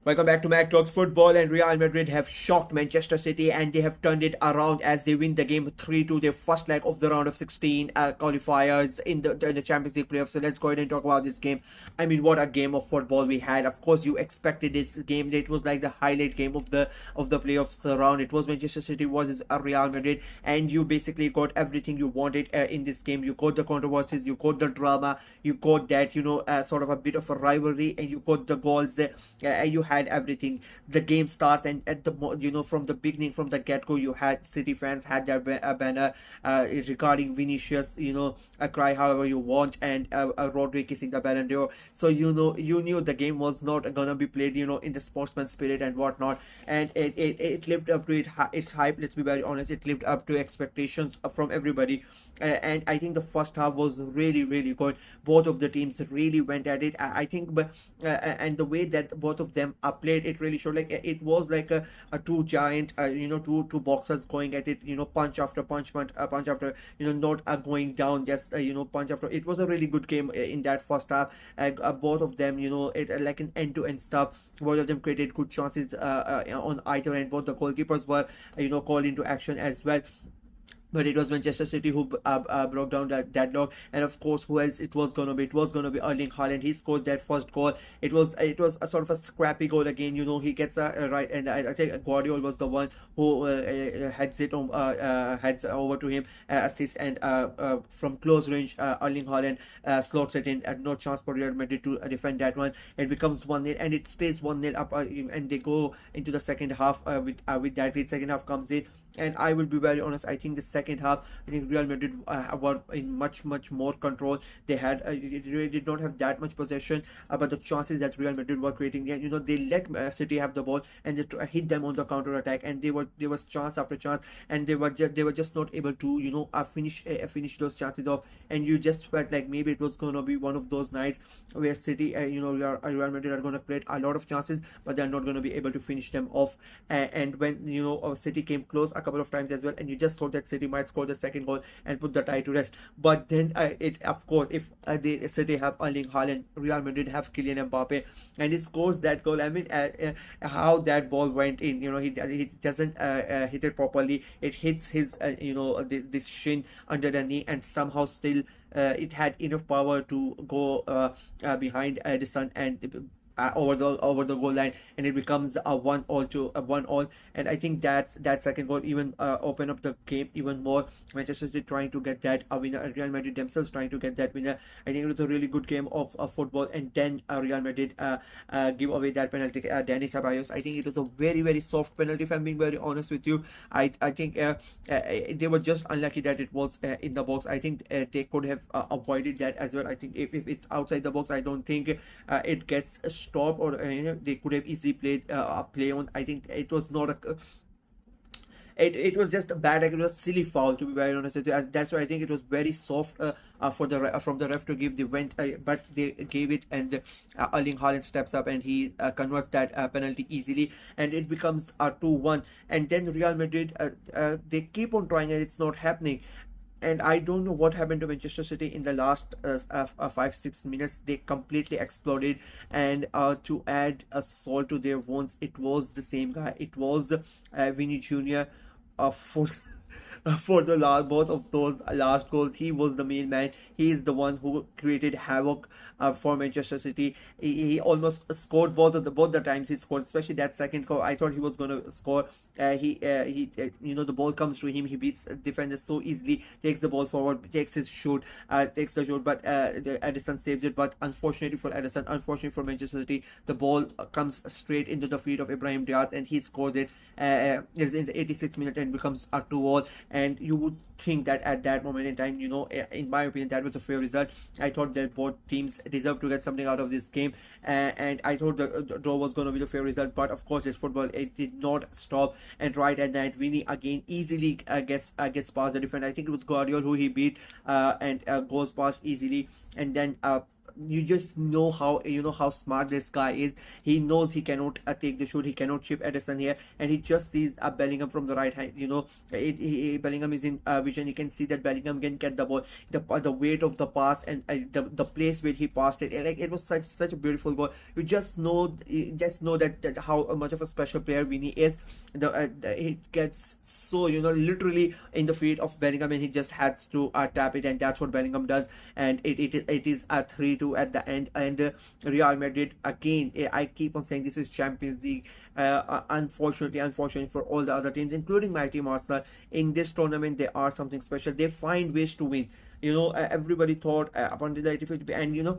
Welcome back to Mac Talks Football, and Real Madrid have shocked Manchester City and they have turned it around as they win the game 3-2, their first leg of the round of 16 qualifiers in the Champions League playoffs. So let's go ahead and talk about this game. I mean, what a game of football we had. Of course, you expected this game. It was like the highlight game of the playoffs round. It was Manchester City versus Real Madrid, and you basically got everything you wanted in this game. You got the controversies, you got the drama, you got that sort of a bit of a rivalry, and you got the goals. You had everything. The game starts, and at the from the beginning, from the get-go, you had City fans had their banner regarding Vinicius, cry however you want, and Rodri kissing the Ballon d'Or. So you knew the game was not gonna be played in the sportsman spirit and whatnot, and it lived up to its hype. Let's be very honest, it lived up to expectations from everybody. And I think the first half was really good. Both of the teams really went at it. I think, but and the way that both of them played, it really showed like it was like a two giant, two boxers going at it, punch after punch, punch after, not going down, just punch after. It was a really good game in that first half. Both of them, it like an end-to-end stuff. Both of them created good chances on either end. Both the goalkeepers were called into action as well. But it was Manchester City who broke down that deadlock, and of course, who else it was gonna be? It was gonna be Erling Haaland. He scores that first goal. It was a sort of a scrappy goal again. He gets a right, and I think Guardiola was the one who heads it on, heads over to him, assist, and from close range, Erling Haaland slots it in. No chance for Real Madrid to defend that one. It becomes 1-0, and it stays 1-0 up, and they go into the second half with that great second half comes in. And I will be very honest, I think the second half, I think Real Madrid were in much more control. They had they really did not have that much possession, but the chances that Real Madrid were creating, they let City have the ball, and they hit them on the counter attack, and there was chance after chance, and they were just not able to finish those chances off. And you just felt like maybe it was gonna be one of those nights where City, Real Madrid are gonna create a lot of chances, but they're not gonna be able to finish them off. And when City came close couple of times as well, and you just thought that City might score the second goal and put the tie to rest. But then it of course, if the City have Erling Haaland, Real Madrid have Kylian Mbappe, and he scores that goal. I mean, how that ball went in, he doesn't hit it properly. It hits his this shin under the knee, and somehow still it had enough power to go behind Edison and over the goal line, and it becomes a 1-1 to a 1-1. And I think that second goal even opened up the game even more. Manchester City trying to get that winner, Real Madrid themselves trying to get that winner. I think it was a really good game of football, and then Real Madrid give away that penalty. Dani Ceballos, I think it was a very soft penalty, if I'm being very honest with you. I think they were just unlucky that it was in the box. I think they could have avoided that as well. I think if it's outside the box, I don't think it gets stop, or they could have easily played a play on. I think it was not a it was just a bad, like it was silly foul, to be very honest with you. That's why I think it was very soft for from the ref to give the went, but they gave it, and Erling Haaland steps up and he converts that penalty easily, and it becomes a 2-1. And then Real Madrid, they keep on trying, and it's not happening. And I don't know what happened to Manchester City in the last 5-6 minutes. They completely exploded, and to add a salt to their wounds, it was the same guy. It was Vinny Jr. For for the last, both of those last goals, he was the main man. He is the one who created havoc for Manchester City. He almost scored both the times he scored, especially that second goal. I thought he was gonna score. The ball comes to him. He beats defenders so easily. Takes the ball forward, takes his shoot, takes the shoot, but Edison saves it. But unfortunately for Edison, unfortunately for Manchester City, the ball comes straight into the feet of Ibrahim Diaz, and he scores it. It's in the 86th minute, and becomes a 2-2. And you would think that at that moment in time, in my opinion, that was a fair result. I thought that both teams deserved to get something out of this game, and I thought the draw was going to be the fair result. But of course, it's football. It did not stop, and right at that, Vinny again easily gets past the defender. I think it was Guardiola who he beat, and goes past easily, and then you just know how, how smart this guy is. He knows he cannot take the shoot, he cannot chip Edison here, and he just sees Bellingham from the right hand. Bellingham is in vision. You can see that Bellingham can get the ball, the weight of the pass, and the place where he passed it. Like, it was such a beautiful goal. You just know that how much of a special player Vinny is. He gets so, literally in the feet of Bellingham, and he just has to tap it, and that's what Bellingham does. And it is a 3-2 at the end. And Real Madrid again, I keep on saying this is Champions League. Unfortunately for all the other teams, including my team Arsenal, in this tournament they are something special. They find ways to win. Everybody thought upon the 85th, and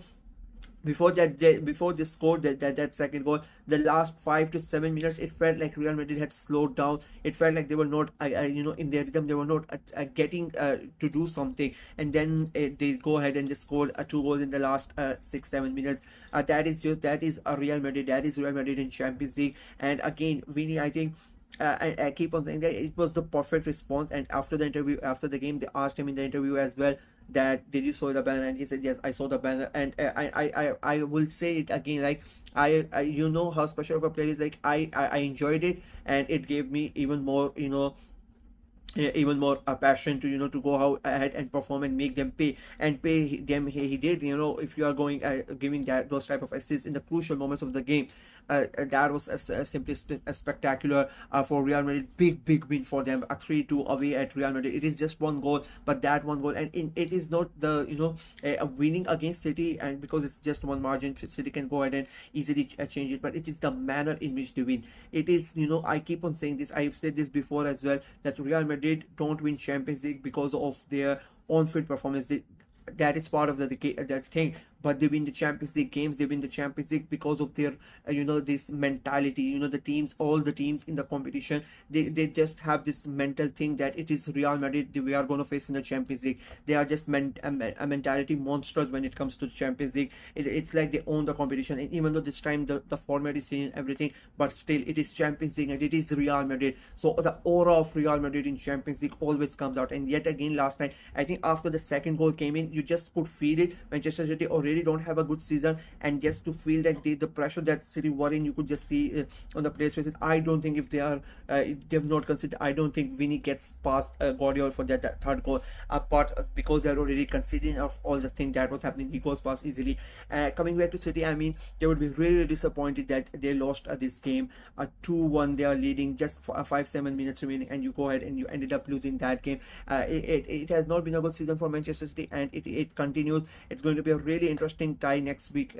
before they scored that second goal, the last 5 to 7 minutes, it felt like Real Madrid had slowed down. It felt like they were not in their rhythm. They were not getting to do something, and then they go ahead and they scored 2 goals in the last 6-7 minutes. That is a Real Madrid. That is Real Madrid in Champions League. And again, Vinny, I think, I keep on saying that it was the perfect response. And after the game, they asked him in the interview as well that, did you saw the banner? And he said, yes, I saw the banner. And I will say it again, like, I you know how special of a player is. Like, I enjoyed it, and it gave me even more, even more passion to, to go out ahead and perform and make them pay them. He did. If you are going giving those type of assists in the crucial moments of the game, that was simply spectacular for Real Madrid. Big win for them, a 3-2 away at Real Madrid. It is just one goal, but that one goal, and it is not the winning against City, and because it's just one margin, City can go ahead and easily change it, but it is the manner in which they win. It is, I keep on saying this, I've said this before as well, that Real Madrid don't win Champions League because of their on-field performance. That is part of that thing, but they win the Champions League games. They win the Champions League because of their this mentality. All the teams in the competition, they just have this mental thing that it is Real Madrid we are going to face in the Champions League. They are just a mentality monsters when it comes to the Champions League. It's like they own the competition, and even though this time the format is changing everything, but still it is Champions League and it is Real Madrid. So the aura of Real Madrid in Champions League always comes out. And yet again, last night, I think after the second goal came in, you just could feel it. Manchester City already don't have a good season, and just to feel that the pressure that City were in, you could just see on the players' faces. I don't think if they've not considered, I don't think Vinny gets past Guardiola for that third goal, but because they're already considering of all the thing that was happening, he goes past easily. Coming back to City, I mean, they would be really disappointed that they lost this game 2-1. They are leading, just 5-7 minutes remaining, and you go ahead and you ended up losing that game. It has not been a good season for Manchester City, and it continues. It's going to be a really interesting tie next week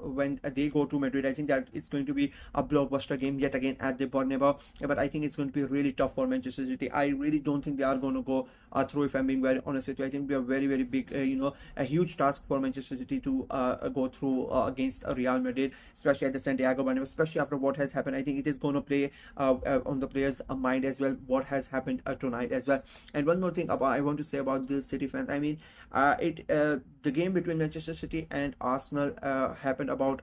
when they go to Madrid. I think that it's going to be a blockbuster game yet again at the Bernabeu, but I think it's going to be really tough for Manchester City. I really don't think they are going to go through, if I'm being very honest with you. I think we are very big, a huge task for Manchester City to go through against Real Madrid, especially at the Santiago Bernabeu, especially after what has happened. I think it is going to play on the players' mind as well, what has happened tonight as well. And one more thing I want to say about the City fans. I mean, the game between Manchester City and Arsenal happened about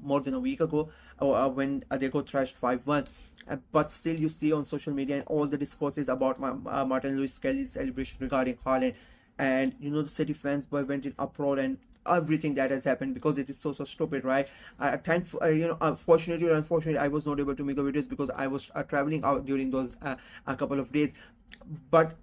more than a week ago, when they got thrashed 5-1. But still, you see on social media and all the discourses about Martin Lewis Kelly's celebration regarding Haaland, and the City fans went in uproar and everything that has happened, because it is so stupid, right? Unfortunately or unfortunately, I was not able to make the videos because I was traveling out during those a couple of days. But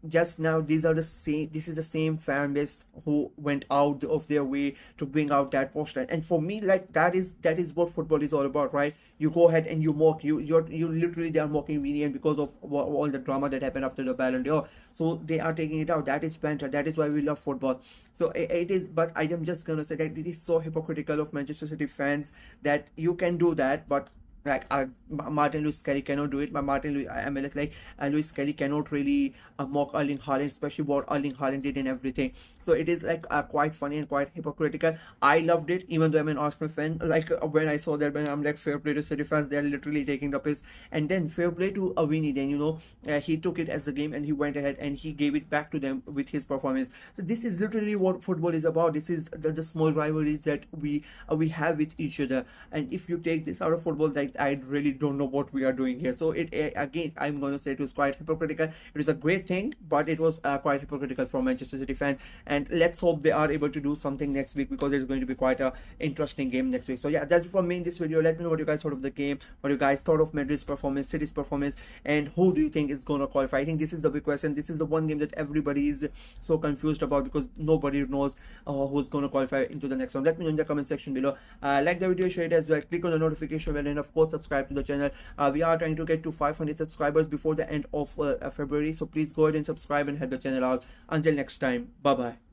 just now, this is the same fan base who went out of their way to bring out that poster. And for me, like, that is what football is all about, right? You go ahead and you mock, you literally, they are mocking Vinny, and because of all the drama that happened after the Ballon d'Or, so they are taking it out. That is banter. That is why we love football. So it is, but I am just gonna say that it is so hypocritical of Manchester City fans that you can do that, but like Martin Lewis Kelly cannot do it. But Lewis Kelly cannot really mock Erling Haaland, especially what Erling Haaland did and everything. So it is like quite funny and quite hypocritical. I loved it, even though I'm an Arsenal fan. Like when I saw that, when I'm like, fair play to City fans, they're literally taking the piss. And then fair play to Vinny. Then he took it as a game and he went ahead and he gave it back to them with his performance. So this is literally what football is about. This is the small rivalries that we have with each other. And if you take this out of football, like I really don't know what we are doing here. So it again, I'm going to say it was quite hypocritical. It was a great thing, but it was quite hypocritical for Manchester City fans. And let's hope they are able to do something next week, because it's going to be quite a interesting game next week. So yeah, that's it for me in this video. Let me know what you guys thought of the game, what you guys thought of Madrid's performance, City's performance, and who do you think is going to qualify. I think this is the big question. This is the one game that everybody is so confused about, because nobody knows who's going to qualify into the next round. Let me know in the comment section below. Like the video, share it as well, click on the notification bell, and of course subscribe to the channel. We are trying to get to 500 subscribers before the end of February, so please go ahead and subscribe and help the channel out. Until next time, bye bye.